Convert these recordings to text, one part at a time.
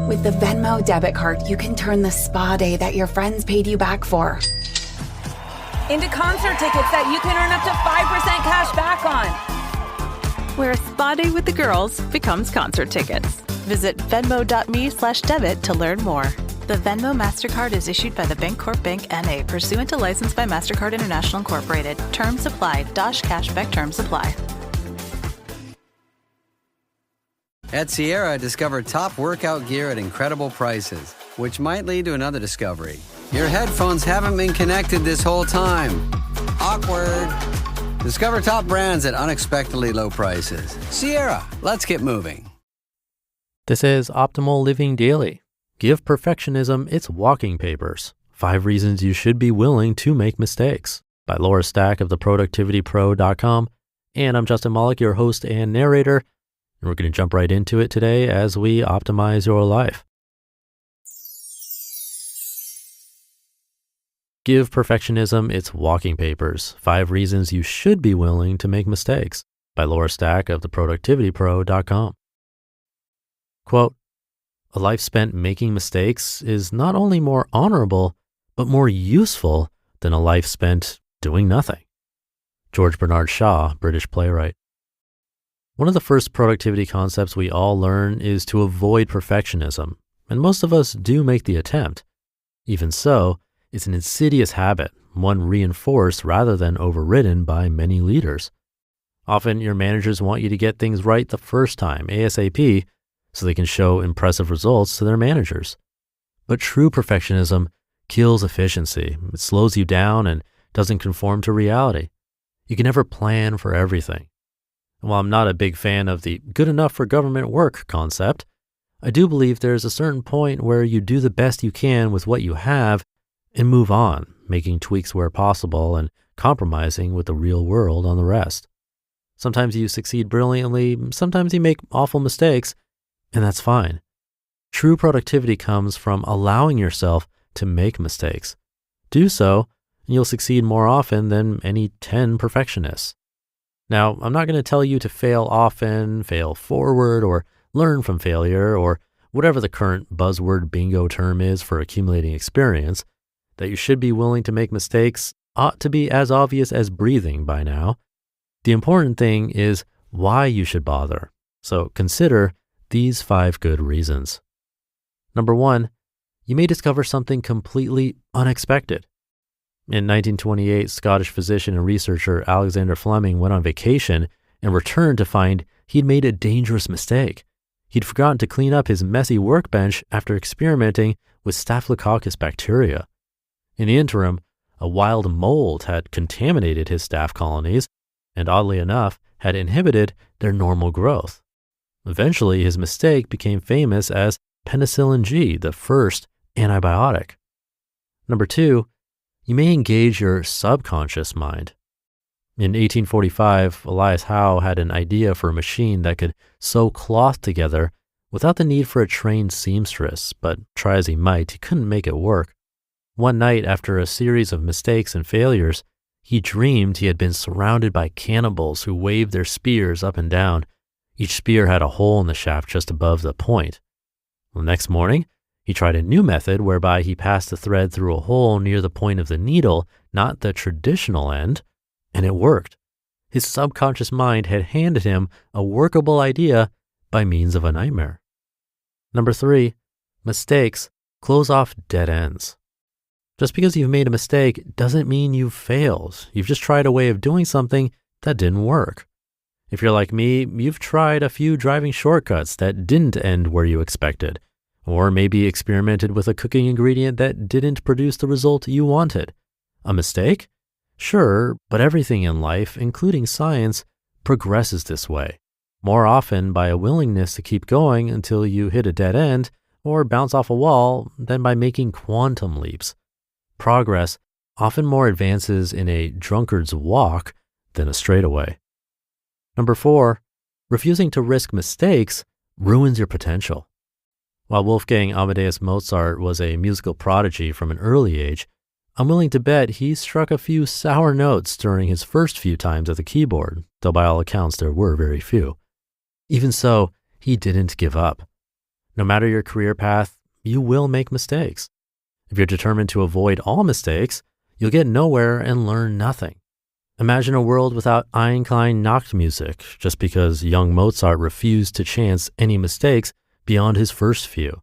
With the Venmo debit card, you can turn the spa day that your friends paid you back for into concert tickets that you can earn up to 5% cash back on. Where a spa day with the girls becomes concert tickets. Visit venmo.me/debit to learn more. The Venmo MasterCard is issued by the Bancorp Bank N.A. pursuant to license by MasterCard International Incorporated. Terms apply. Dosh cashback terms apply. At Sierra, discover top workout gear at incredible prices, which might lead to another discovery. Your headphones haven't been connected this whole time. Awkward. Discover top brands at unexpectedly low prices. Sierra, let's get moving. This is Optimal Living Daily. Give perfectionism its walking papers. 5 reasons you should be willing to make mistakes. By Laura Stack of theproductivitypro.com. And I'm Justin Malik, your host and narrator. And we're going to jump right into it today as we optimize your life. Give perfectionism its walking papers. 5 reasons you should be willing to make mistakes. By Laura Stack of theproductivitypro.com. Quote, a life spent making mistakes is not only more honorable, but more useful than a life spent doing nothing. George Bernard Shaw, British playwright. One of the first productivity concepts we all learn is to avoid perfectionism, and most of us do make the attempt. Even so, it's an insidious habit, one reinforced rather than overridden by many leaders. Often your managers want you to get things right the first time, ASAP, so they can show impressive results to their managers. But true perfectionism kills efficiency. It slows you down and doesn't conform to reality. You can never plan for everything. And while I'm not a big fan of the good enough for government work concept, I do believe there's a certain point where you do the best you can with what you have and move on, making tweaks where possible and compromising with the real world on the rest. Sometimes you succeed brilliantly, sometimes you make awful mistakes, and that's fine. True productivity comes from allowing yourself to make mistakes. Do so, and you'll succeed more often than any 10 perfectionists. Now, I'm not going to tell you to fail often, fail forward, or learn from failure, or whatever the current buzzword bingo term is for accumulating experience. That you should be willing to make mistakes ought to be as obvious as breathing by now. The important thing is why you should bother. So consider these 5 good reasons. Number 1, you may discover something completely unexpected. In 1928, Scottish physician and researcher Alexander Fleming went on vacation and returned to find he'd made a dangerous mistake. He'd forgotten to clean up his messy workbench after experimenting with Staphylococcus bacteria. In the interim, a wild mold had contaminated his staph colonies and, oddly enough, had inhibited their normal growth. Eventually, his mistake became famous as penicillin G, the first antibiotic. Number 2, you may engage your subconscious mind. In 1845, Elias Howe had an idea for a machine that could sew cloth together without the need for a trained seamstress, but try as he might, he couldn't make it work. One night, after a series of mistakes and failures, he dreamed he had been surrounded by cannibals who waved their spears up and down. Each spear had a hole in the shaft just above the point. The next morning, he tried a new method whereby he passed the thread through a hole near the point of the needle, not the traditional end, and it worked. His subconscious mind had handed him a workable idea by means of a nightmare. Number 3, mistakes close off dead ends. Just because you've made a mistake doesn't mean you've failed. You've just tried a way of doing something that didn't work. If you're like me, you've tried a few driving shortcuts that didn't end where you expected, or maybe experimented with a cooking ingredient that didn't produce the result you wanted. A mistake? Sure, but everything in life, including science, progresses this way, more often by a willingness to keep going until you hit a dead end or bounce off a wall than by making quantum leaps. Progress often more advances in a drunkard's walk than a straightaway. Number 4, refusing to risk mistakes ruins your potential. While Wolfgang Amadeus Mozart was a musical prodigy from an early age, I'm willing to bet he struck a few sour notes during his first few times at the keyboard, though by all accounts there were very few. Even so, he didn't give up. No matter your career path, you will make mistakes. If you're determined to avoid all mistakes, you'll get nowhere and learn nothing. Imagine a world without Ein Klein Nacht music, just because young Mozart refused to chance any mistakes beyond his first few.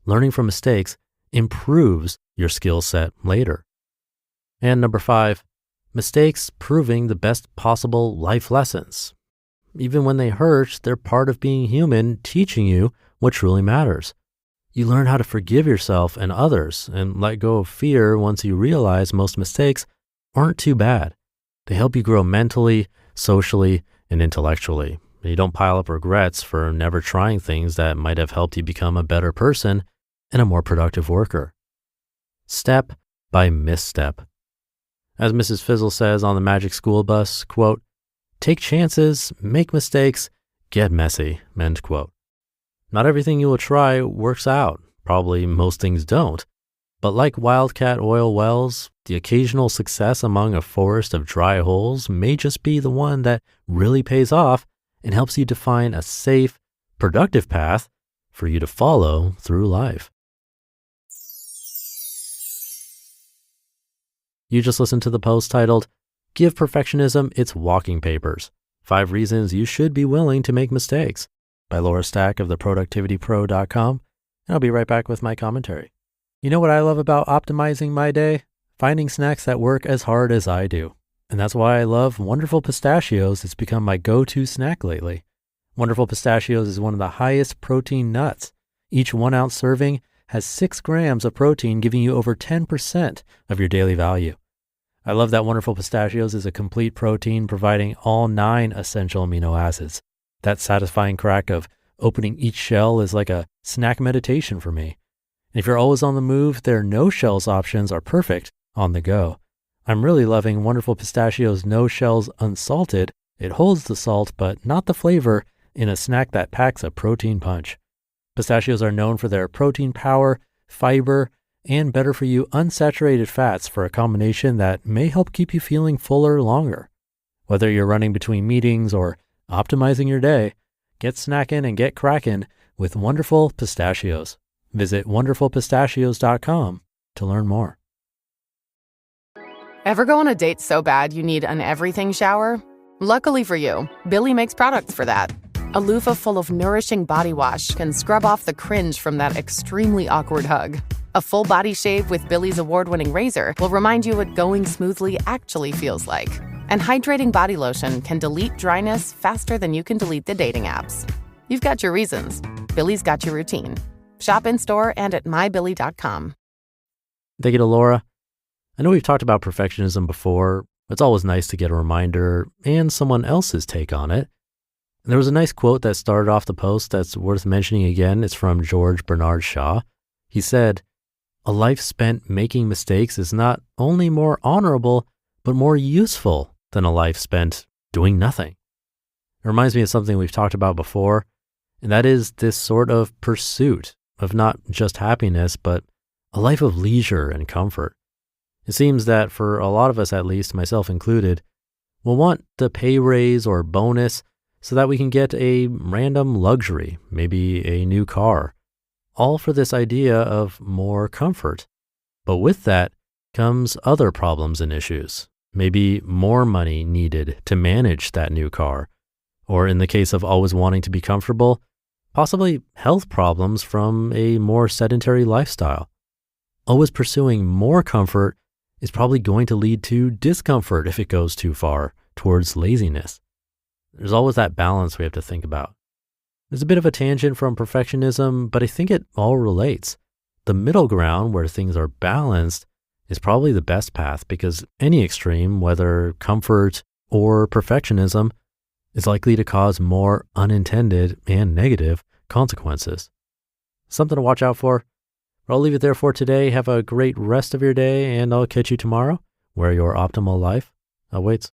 Learning from mistakes improves your skill set later. And number 5, mistakes proving the best possible life lessons. Even when they hurt, they're part of being human, teaching you what truly matters. You learn how to forgive yourself and others and let go of fear once you realize most mistakes aren't too bad. They help you grow mentally, socially, and intellectually. You don't pile up regrets for never trying things that might have helped you become a better person and a more productive worker. Step by misstep. As Mrs. Fizzle says on the Magic School Bus, quote, "Take chances, make mistakes, get messy," end quote. Not everything you will try works out. Probably most things don't. But like wildcat oil wells, the occasional success among a forest of dry holes may just be the one that really pays off and helps you define a safe, productive path for you to follow through life. You just listened to the post titled, "Give Perfectionism Its Walking Papers, 5 Reasons You Should Be Willing to Make Mistakes," by Laura Stack of theproductivitypro.com, and I'll be right back with my commentary. You know what I love about optimizing my day? Finding snacks that work as hard as I do. And that's why I love Wonderful Pistachios. It's become my go-to snack lately. Wonderful Pistachios is one of the highest protein nuts. Each 1-ounce serving has 6 grams of protein, giving you over 10% of your daily value. I love that Wonderful Pistachios is a complete protein, providing all 9 essential amino acids. That satisfying crack of opening each shell is like a snack meditation for me. And if you're always on the move, their no shells options are perfect on the go. I'm really loving Wonderful Pistachios No Shells Unsalted. It holds the salt, but not the flavor, in a snack that packs a protein punch. Pistachios are known for their protein power, fiber, and better for you unsaturated fats for a combination that may help keep you feeling fuller longer. Whether you're running between meetings or optimizing your day, get snacking and get cracking with Wonderful Pistachios. Visit wonderfulpistachios.com to learn more. Ever go on a date so bad you need an everything shower? Luckily for you, Billy makes products for that. A loofah full of nourishing body wash can scrub off the cringe from that extremely awkward hug. A full body shave with Billy's award-winning razor will remind you what going smoothly actually feels like. And hydrating body lotion can delete dryness faster than you can delete the dating apps. You've got your reasons. Billy's got your routine. Shop in-store and at mybilly.com. Thank you to Laura. I know we've talked about perfectionism before. It's always nice to get a reminder and someone else's take on it. And there was a nice quote that started off the post that's worth mentioning again. It's from George Bernard Shaw. He said, "A life spent making mistakes is not only more honorable, but more useful than a life spent doing nothing." It reminds me of something we've talked about before, and that is this sort of pursuit of not just happiness, but a life of leisure and comfort. It seems that for a lot of us, at least, myself included, we'll want the pay raise or bonus so that we can get a random luxury, maybe a new car, all for this idea of more comfort. But with that comes other problems and issues, maybe more money needed to manage that new car, or in the case of always wanting to be comfortable, possibly health problems from a more sedentary lifestyle. Always pursuing more comfort is probably going to lead to discomfort if it goes too far towards laziness. There's always that balance we have to think about. There's a bit of a tangent from perfectionism, but I think it all relates. The middle ground where things are balanced is probably the best path, because any extreme, whether comfort or perfectionism, is likely to cause more unintended and negative consequences. Something to watch out for. I'll leave it there for today. Have a great rest of your day, and I'll catch you tomorrow where your optimal life awaits.